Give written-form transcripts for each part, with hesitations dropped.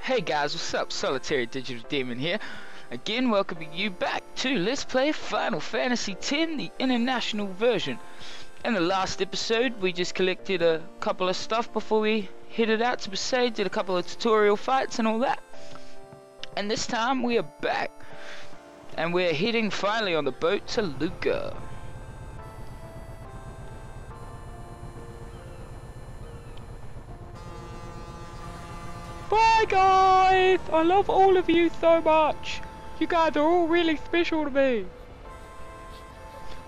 Hey guys, what's up? Solitary Digital Demon here. Again, welcoming you back to Let's Play Final Fantasy X, the international version. In the last episode, we just collected a couple of stuff before we headed out to Besaid, did a couple of tutorial fights and all that. And this time we are back, and we're heading finally on the boat to Kilika. Bye guys! I love all of you so much! You guys are all really special to me!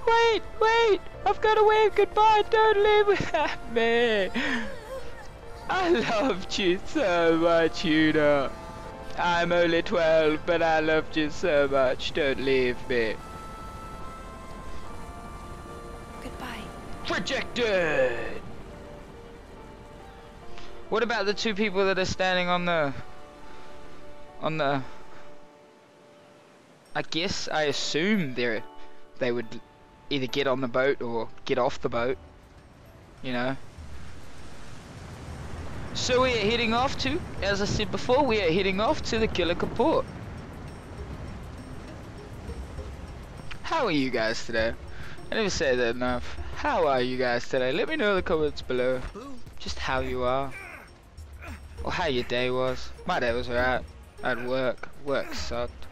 Wait! I've got to wave goodbye, don't leave without me! I loved you so much, Una. I'm only 12, but I loved you so much, don't leave me. Goodbye. Rejected! What about the two people that are standing on the I assume they would either get on the boat or get off the boat, you know. So we are heading off to, as I said before, we are heading off to the Kilika port. How are you guys today? I never say that enough. How are you guys today? Let me know in the comments below. Just how you are. Or how your day was. My day was alright. I had work. Work sucked.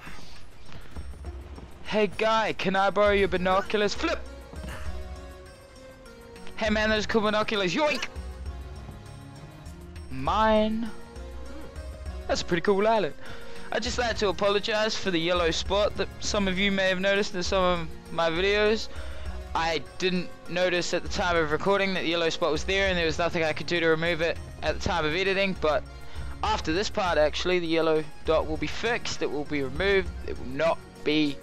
Hey guy, can I borrow your binoculars? Flip! Hey man, those cool binoculars. Yoink! Mine. That's a pretty cool island. I'd just like to apologize for the yellow spot that some of you may have noticed in some of my videos. I didn't notice at the time of recording that the yellow spot was there, and there was nothing I could do to remove it at the time of editing, but after this part actually the yellow dot will be fixed, it will be removed, it will not be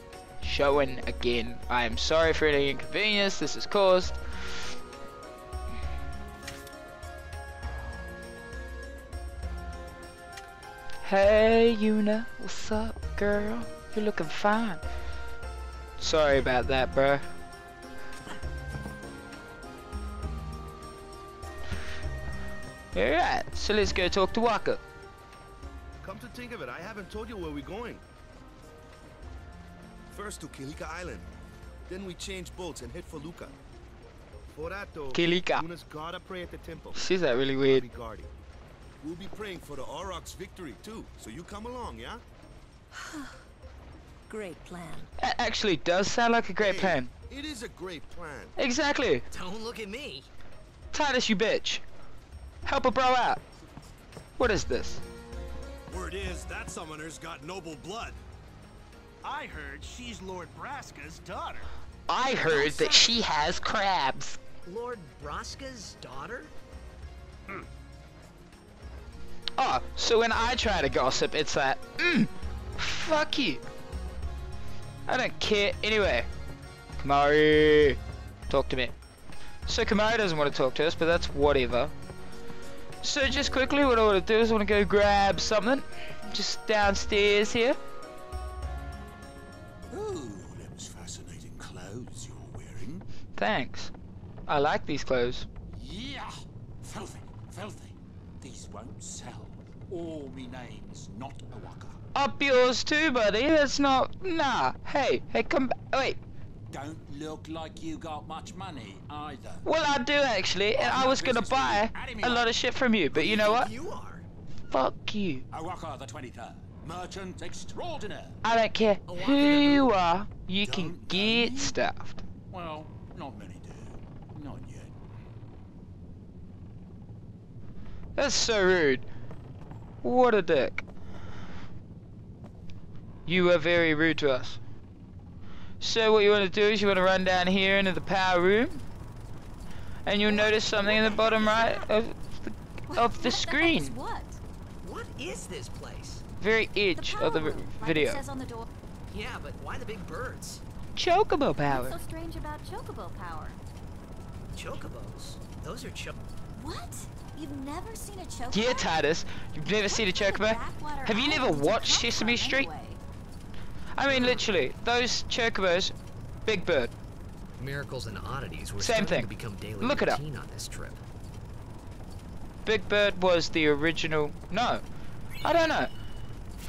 shown again. I am sorry for any inconvenience this has caused. Hey Una, what's up girl? You're looking fine. Sorry about that, bro. Alright, so let's go talk to Waka. Come to think of it, I haven't told you where we're going. First to Kilika Island. Then we change boats and head for Luca. For that though, Kilika. Una's gotta pray at the temple. She's that really weird. We'll be praying for the Aurochs' victory too, so you come along, yeah? Great plan. That actually does sound like a great plan. It is a great plan. Exactly. Don't look at me. Titus, you bitch. Help a bro out. What is this? Word is that summoner's got noble blood. I heard she's Lord Braska's daughter. I heard that she has crabs. Lord Braska's daughter? Oh, so when I try to gossip, it's that, fuck you. I don't care. Anyway, Kamari, talk to me. So Kamari doesn't want to talk to us, but that's whatever. So just quickly, what I want to do is I want to go grab something, just downstairs here. Ooh, them's fascinating clothes you're wearing. Thanks. I like these clothes. Yeah, filthy. These won't sell. All me name's not a Waka. Up yours too, buddy. That's not. Nah. Hey, come back. Wait. Don't look like you got much money either. Well, I do actually, and I was gonna buy a lot of shit from you, but you know what? You are. Fuck you. A Waka the 23rd, merchant extraordinaire. I don't care who you are. You can get stuffed. Well, not many do. Not yet. That's so rude. What a dick. You are very rude to us. So what you want to do is you want to run down here into the power room, and you'll notice something in the bottom right of the screen. What is this place? Very edge of the video. Says on the door. Yeah, but why the big birds? Chocobo power. What's so strange about chocobo power? Chocobos? Those are What? You've never seen a chocobo? Yeah, Titus. You've never seen a chocobo? Have you never watched Sesame Street? I mean, literally, those chocobos, big bird. Miracles and oddities were Same starting thing. to become daily Look it up. routine on this trip. Big Bird was the original. No, I don't know.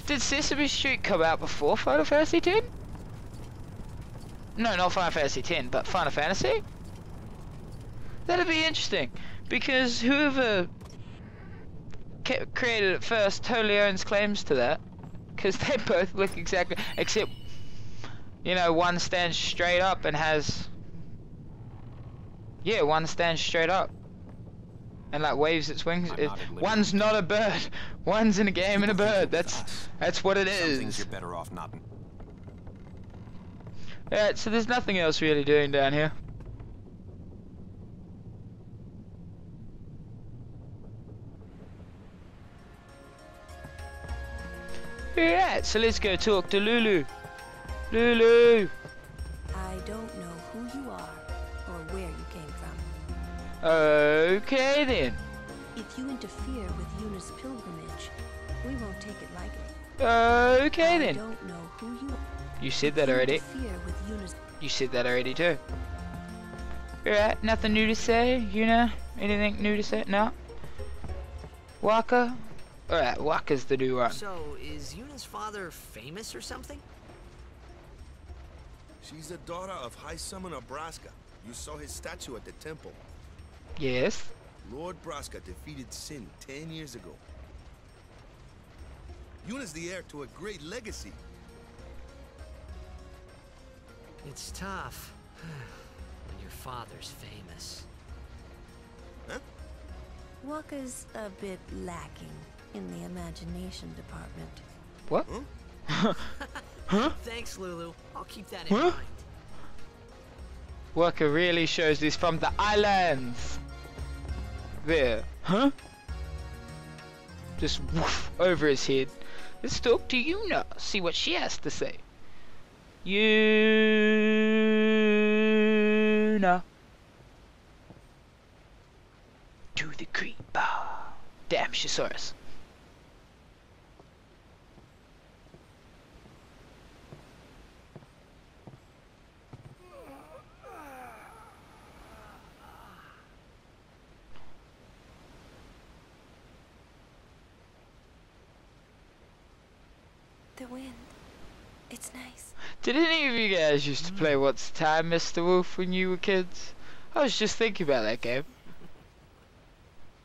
Did Sesame Street come out before Final Fantasy X? No, not Final Fantasy X, but Final Fantasy? That'd be interesting, because whoever created it first totally owns claims to that, because they both look exactly, except, you know, one stands straight up and has, yeah, one stands straight up and like waves its wings. One's not a bird. One's in a game and a bird. That's what it is. Some things you're better off not. Alright, so there's nothing else really doing down here. Alright, so let's go talk to Lulu. Lulu! I don't know who you are or where you came from. Okay then. If you interfere with Yuna's pilgrimage, we won't take it lightly. Okay then. I don't know who you are. You said that already. Interfere with Yuna's... You said that already too. Alright, nothing new to say, Yuna? Anything new to say? No? Waka? Alright, Waka's the new one. So, is Yuna's father famous or something? She's the daughter of High Summoner Braska. You saw his statue at the temple. Yes? Lord Braska defeated Sin 10 years ago. Yuna's the heir to a great legacy. It's tough when your father's famous. Huh? Waka's a bit lacking in the imagination department. What? Huh? Huh? Thanks, Lulu. I'll keep that in Huh? mind. Waka really shows this from the islands. There. Huh? Just woof over his head. Let's talk to Yuna. See what she has to say. Yuna. To the creeper. Damn, she saw us. The wind. It's nice. Did any of you guys used to play What's the Time, Mr. Wolf, when you were kids? I was just thinking about that game.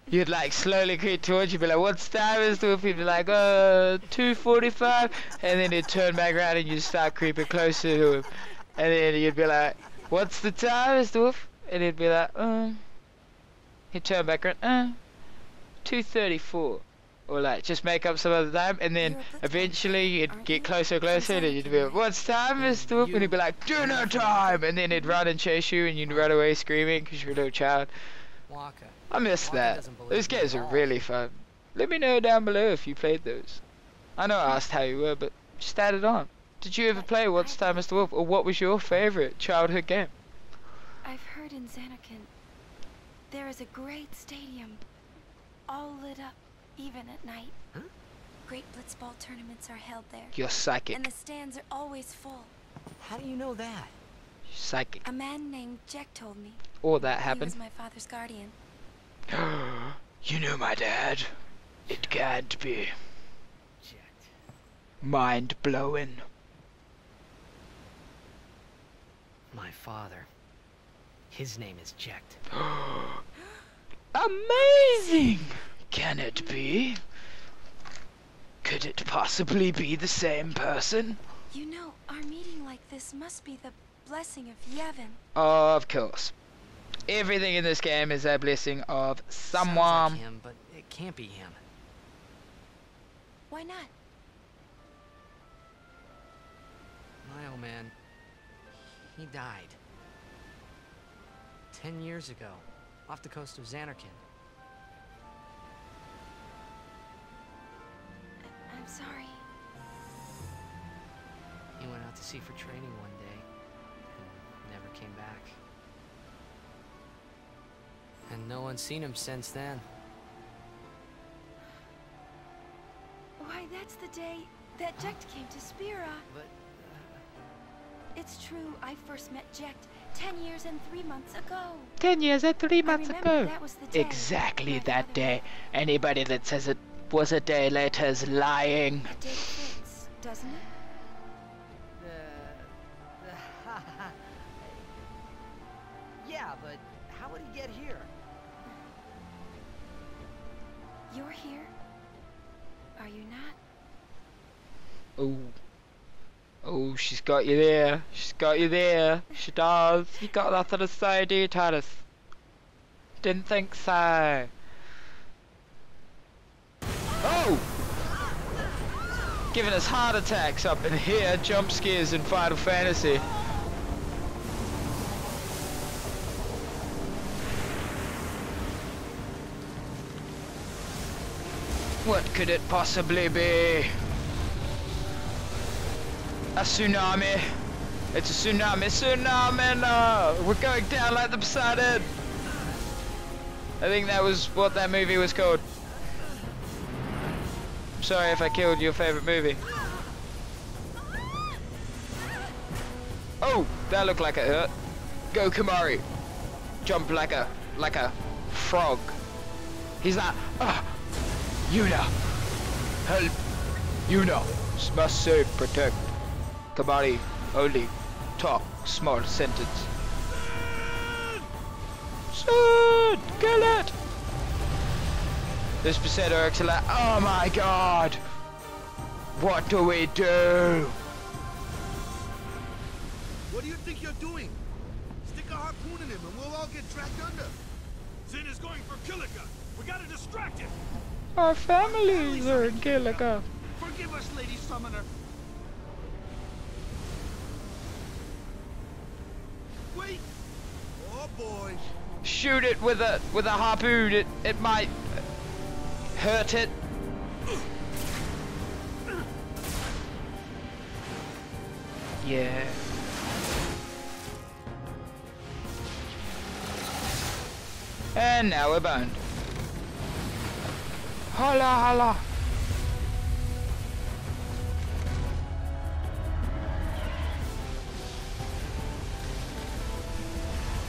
You'd like slowly creep towards you, be like, what's the time, Mr. Wolf? You'd be like, 2:45, and then he'd turn back around and you'd start creeping closer to him. And then you'd be like, what's the time, Mr. Wolf? And he'd be like, he'd turn back around, 2:34. Or like, just make up some other time, and then eventually you'd get closer and closer, and you'd be like, what's time, Mr. Wolf? And he'd be like, dinner time! And then he'd run and chase you, and you'd run away screaming because you're a little child. Waka. I miss Waka that. doesn't believe Those me games at are all. really fun. Let me know down below if you played those. I know I asked how you were, but just add it on. Did you ever play What's Time, Mr. Wolf? Or what was your favorite childhood game? I've heard in Xanarkand there is a great stadium, all lit up, even at night. Huh? Great blitzball tournaments are held there. You're psychic. And the stands are always full. How do you know that? Psychic. A man named Jack told me. Or that He happened. was my father's guardian. You know my dad. It can't be. Jet. Mind blowing. My father. His name is Jekt. Amazing! Can it be? Could it possibly be the same person? You know, our meeting like this must be the blessing of Yevon. Of course. Everything in this game is a blessing of Sounds someone. like him, but it can't be him. Why not? My old man. He died. 10 years ago, off the coast of Xanarkand. I'm sorry. He went out to sea for training one day, and never came back. And no one's seen him since then. Why, that's the day that Jekt came to Spira. But It's true, I first met Jekt 10 years and 3 months ago. 10 years and 3 months remember ago. that was the day Exactly my that father day. Anybody that says it was a day later's lying. The date fits, doesn't it? Yeah, but how would he get here? You're here? Are you not? Oh. Oh, she's got you there. She's got you there. She does. You got nothing to say, do you, Titus? Didn't think so. Oh! Giving us heart attacks up in here. Jump scares in Final Fantasy. What could it possibly be? A tsunami. It's a tsunami. Tsunami, no! We're going down like the Besaid. I think that was what that movie was called. I'm sorry if I killed your favorite movie. Oh, that looked like it hurt. Go Kamari. Jump like a frog. He's like, Yuna, help. Yuna must save, protect. Kamari only talk small sentence. Shoot! Kill it! This Besaid are like, oh my god! What do we do? What do you think you're doing? Stick a harpoon in him and we'll all get dragged under. Zin is going for Kilika. We gotta distract him. Our families are in Kilika. Forgive us, Lady Summoner. Wait! Oh boy! Shoot it with a harpoon. It might hurt it. Yeah. And now we're boned. Holla holla.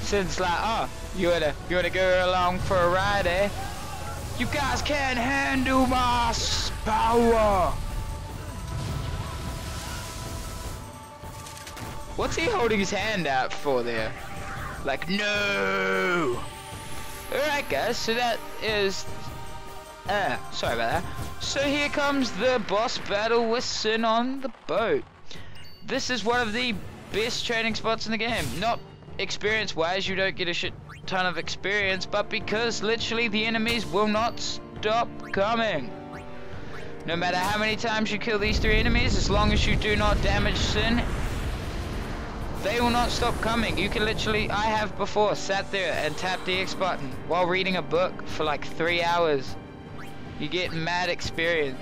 Since like, oh, you wanna go along for a ride, eh? You guys can't handle my power. What's he holding his hand out for there? Like, no. Alright guys, so that is sorry about that. So here comes the boss battle with Sin on the boat. This is one of the best training spots in the game. Not experience wise, you don't get a shit ton of experience, but because literally the enemies will not stop coming. No matter how many times you kill these three enemies, as long as you do not damage Sin, they will not stop coming. You can literally, I have before sat there and tapped the X button while reading a book for like 3 hours. You get mad experience.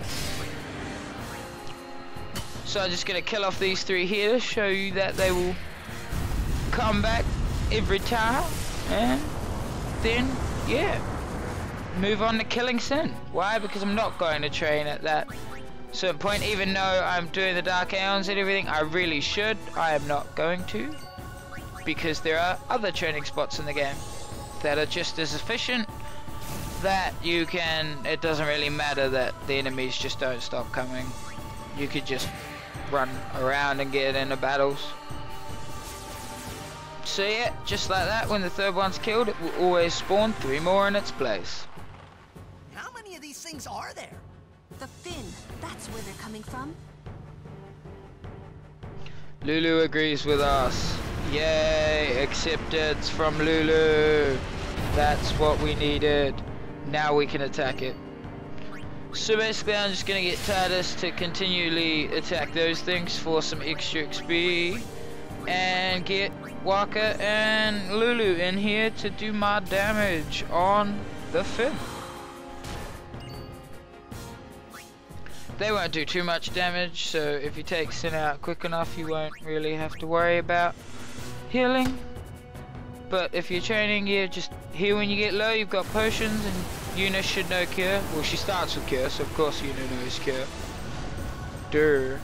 So I'm just gonna kill off these three here to show you that they will come back every time, and then yeah, move on to killing Sin. Why? Because I'm not going to train at that certain point, even though I'm doing the Dark Aeons and everything. I really should. I am not going to, because there are other training spots in the game that are just as efficient, that you can, it doesn't really matter that the enemies just don't stop coming. You could just run around and get into battles. So yeah, just like that, when the third one's killed, it will always spawn 3 more in its place. How many of these things are there? The fin, that's where they're coming from. Lulu agrees with us. Yay, acceptance from Lulu. That's what we needed. Now we can attack it. So basically I'm just gonna get Titus to continually attack those things for some extra XP, and get Waka and Lulu in here to do my damage on the fin. They won't do too much damage, so if you take Sin out quick enough, you won't really have to worry about healing. But if you're training, yeah, just heal when you get low. You've got potions, and Yuna should know Cure. Well, she starts with Cure, so of course Yuna knows Cure. Durr.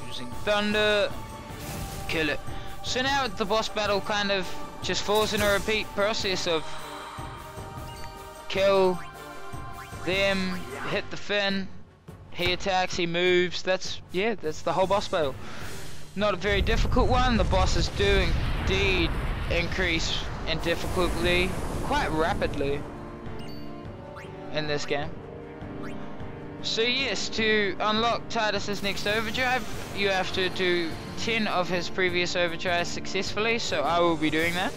Using Thunder. Kill it. So now the boss battle kind of just falls in a repeat process of kill them, hit the fin, he attacks, he moves. That's the whole boss battle. Not a very difficult one. The bosses do indeed increase in difficulty quite rapidly in this game. So yes, to unlock Titus's next overdrive, you have to do 10 of his previous overdrives successfully, so I will be doing that.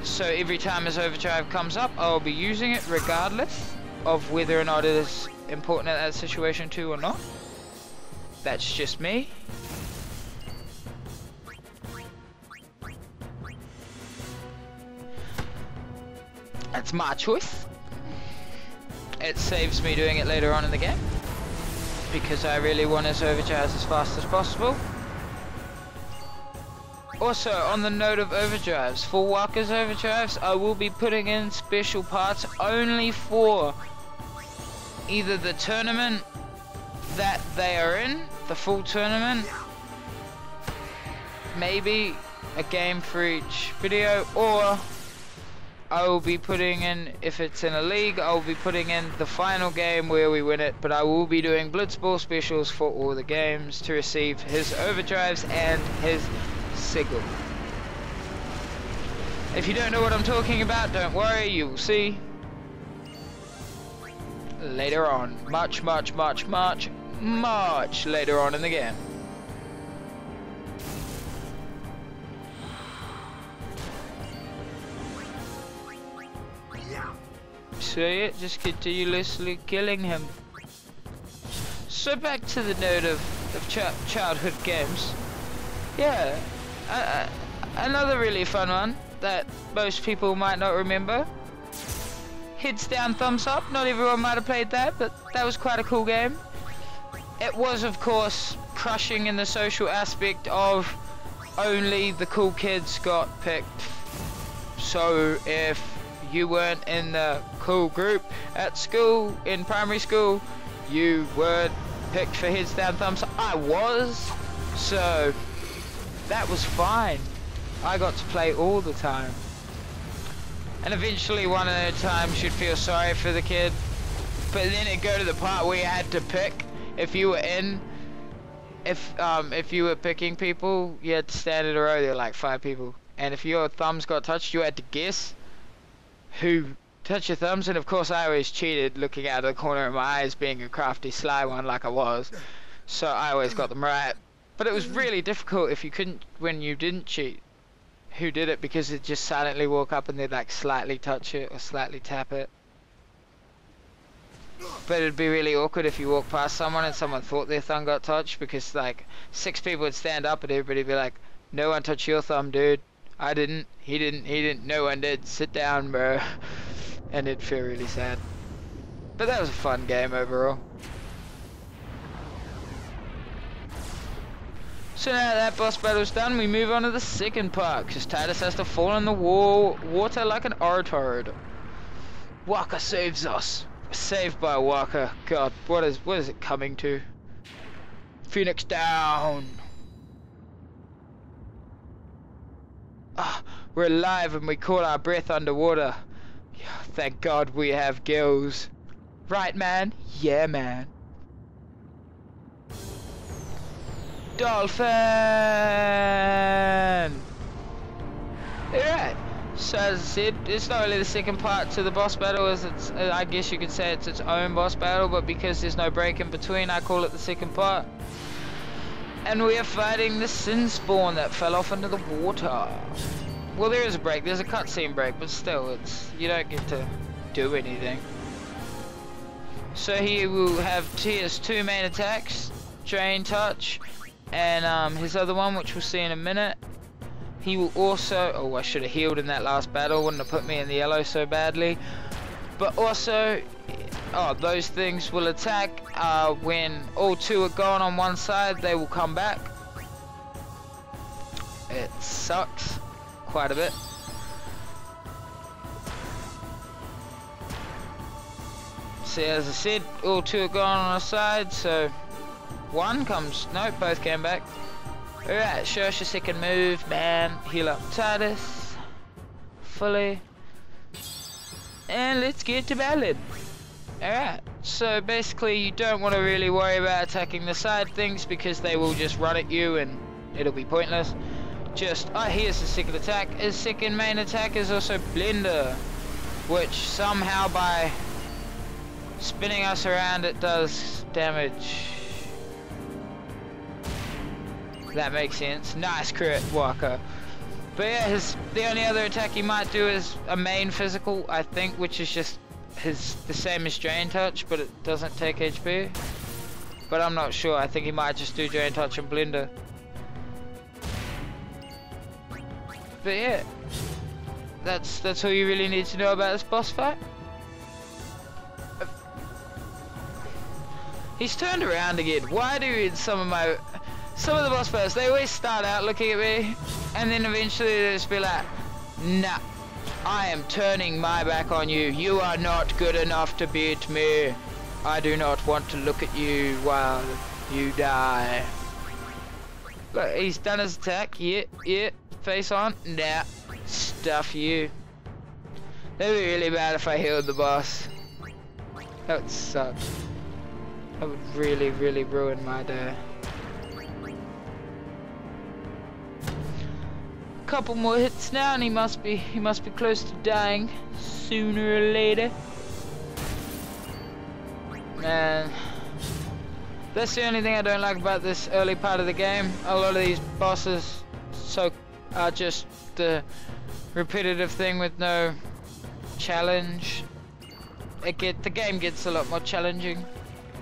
So every time his overdrive comes up, I'll be using it regardless of whether or not it is important at that situation too or not. That's just me. That's my choice. It saves me doing it later on in the game because I really want his overdrives as fast as possible. Also, on the note of overdrives, for Waka's overdrives, I will be putting in special parts only for either the tournament that they are in, the full tournament, maybe a game for each video, or I will be putting in, if it's in a league, I will be putting in the final game where we win it, but I will be doing Blitzball specials for all the games to receive his overdrives and his sigil. If you don't know what I'm talking about, don't worry, you will see later on. Much later on in the game. So yeah, just continuously killing him. So back to the note of childhood games. Yeah, another really fun one that most people might not remember. Heads down, thumbs up. Not everyone might have played that, but that was quite a cool game. It was, of course, crushing in the social aspect of only the cool kids got picked. So if you weren't in the cool group at school, in primary school, you weren't picked for heads down, thumbs up. I was, so that was fine. I got to play all the time. And eventually one of the times you'd feel sorry for the kid, but then it'd go to the part where you had to pick. If you were in, if you were picking people, you had to stand in a row. There were like 5 people, and if your thumbs got touched, you had to guess who touched your thumbs. And of course I always cheated, looking out of the corner of my eyes, being a crafty sly one like I was, so I always got them right. But it was really difficult if you couldn't, when you didn't cheat, who did it, because they'd just silently walk up and they'd like slightly touch it or slightly tap it. But it'd be really awkward if you walk past someone and someone thought their thumb got touched, because like 6 people would stand up and everybody'd be like, no one touched your thumb, dude. I didn't, he didn't, no one did, sit down, bro. And it'd feel really sad. But that was a fun game overall. So now that boss battle's done, we move on to the second part, because Titus has to fall in the water like an orotard. Waka saves us. We're saved by Waka. God, what is it coming to? Phoenix down. Ah, we're alive and we caught our breath underwater. Thank God we have gills. Right, man? Yeah, man. Dolphin! Alright, so as I said, it's not really the second part to the boss battle, as it's, I guess you could say it's its own boss battle, but because there's no break in between, I call it the second part. And we are fighting the Sin Spawn that fell off into the water. Well, there is a break, there's a cutscene break, but still, it's, you don't get to do anything. So here we'll have Tia's 2 main attacks, Drain Touch, and his other one, which we'll see in a minute. He will also, oh, I should have healed in that last battle, wouldn't have put me in the yellow so badly. But also, oh, those things will attack when all 2 are gone on one side, they will come back. It sucks quite a bit. So as I said, all 2 are gone on a side, so one comes, no, both came back. Alright, show us your second move, man. Heal up Titus. Fully. And let's get to battling. Alright, so basically you don't want to really worry about attacking the side things because they will just run at you and it'll be pointless. Just, here's the second attack. His second main attack is also Blender, which somehow by spinning us around it does damage. That makes sense. Nice crit, Walker. But yeah, the only other attack he might do is a main physical, I think, which is just the same as Drain Touch, but it doesn't take HP. But I'm not sure. I think he might just do Drain Touch and Blender. But yeah, that's all you really need to know about this boss fight. He's turned around again. Why do some of the boss fights, they always start out looking at me and then eventually they just be like, nah, I am turning my back on you. You are not good enough to beat me. I do not want to look at you while you die. Look, he's done his attack. Yeah. Face on. Nah. Stuff you. That'd be really bad if I healed the boss. That would suck. That would really, really ruin my day. Couple more hits now and he must be close to dying sooner or later. Man, that's the only thing I don't like about this early part of the game. A lot of these bosses are just the repetitive thing with no challenge. The game gets a lot more challenging,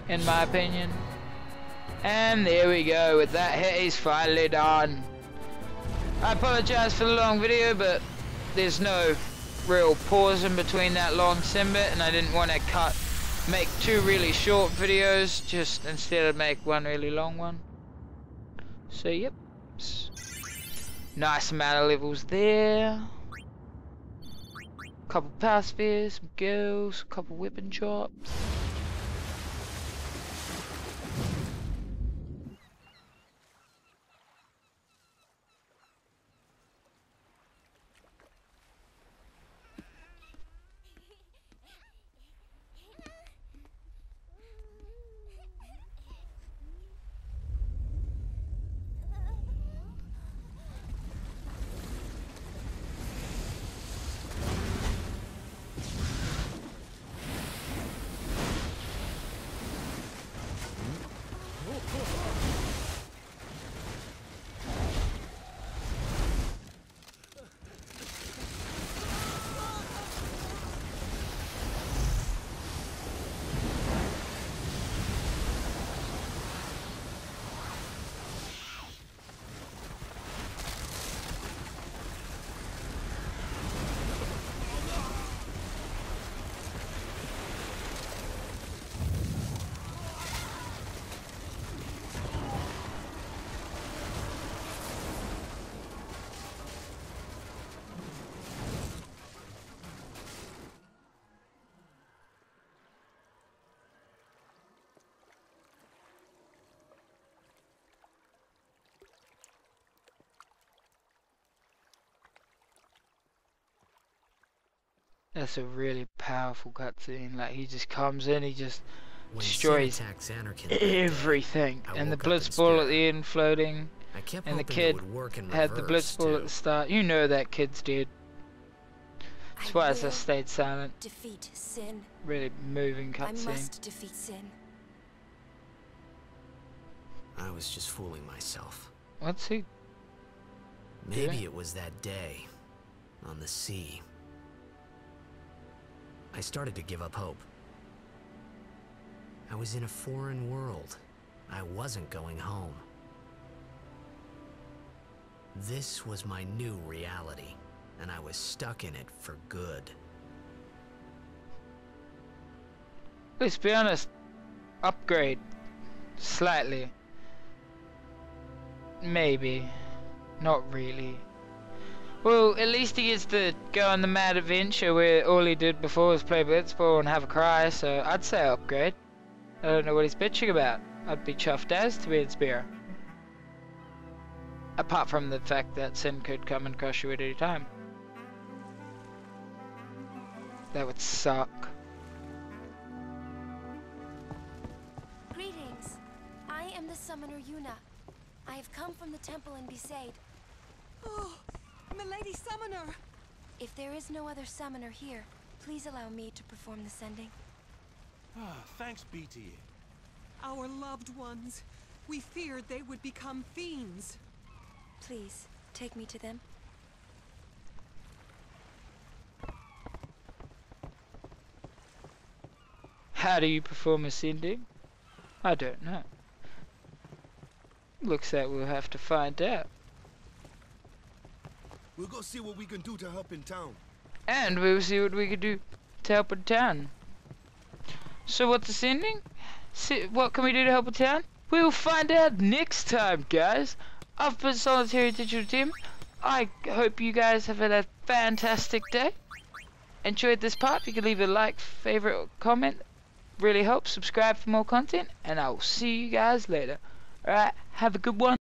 in my opinion. And there we go. With that hit, he's finally done. I apologize for the long video, but there's no real pause in between that long sim bit, and I didn't want to make two really short videos, just instead of make one really long one. So yep, nice amount of levels there. Couple power spheres, some gills, couple weapon chops. That's a really powerful cutscene. Like, he just comes in, he just destroys everything. And the blitzball at the end floating. And the kid had the blitzball at the start. You know that kid's dead. That's why I stayed silent. Defeat Sin. Really moving cutscene. I must defeat Sin. I was just fooling myself. What's he? Maybe it was that day on the sea. I started to give up hope. I was in a foreign world. I wasn't going home. This was my new reality, and I was stuck in it for good. Let's be honest. Upgrade. Slightly. Maybe. Not really. Well, at least he gets to go on the mad adventure where all he did before was play blitzball and have a cry, so I'd say upgrade. I don't know what he's bitching about. I'd be chuffed as to be in Spear. Apart from the fact that Sin could come and crush you at any time. That would suck. Greetings. I am the summoner Yuna. I have come from the temple in Besaid. Oh, milady summoner! If there is no other summoner here, please allow me to perform the sending. Ah, thanks, BT. Our loved ones. We feared they would become fiends. Please, take me to them. How do you perform a sending? I don't know. Looks like we'll have to find out. We'll go see what we can do to help in town. And we'll see what we can do to help in town. So what's the sending? What can we do to help in town? We'll find out next time, guys. I've been Solitary Digital Team. I hope you guys have had a fantastic day. Enjoyed this part? You can leave a like, favorite, or comment. Really helps. Subscribe for more content. And I will see you guys later. Alright, have a good one.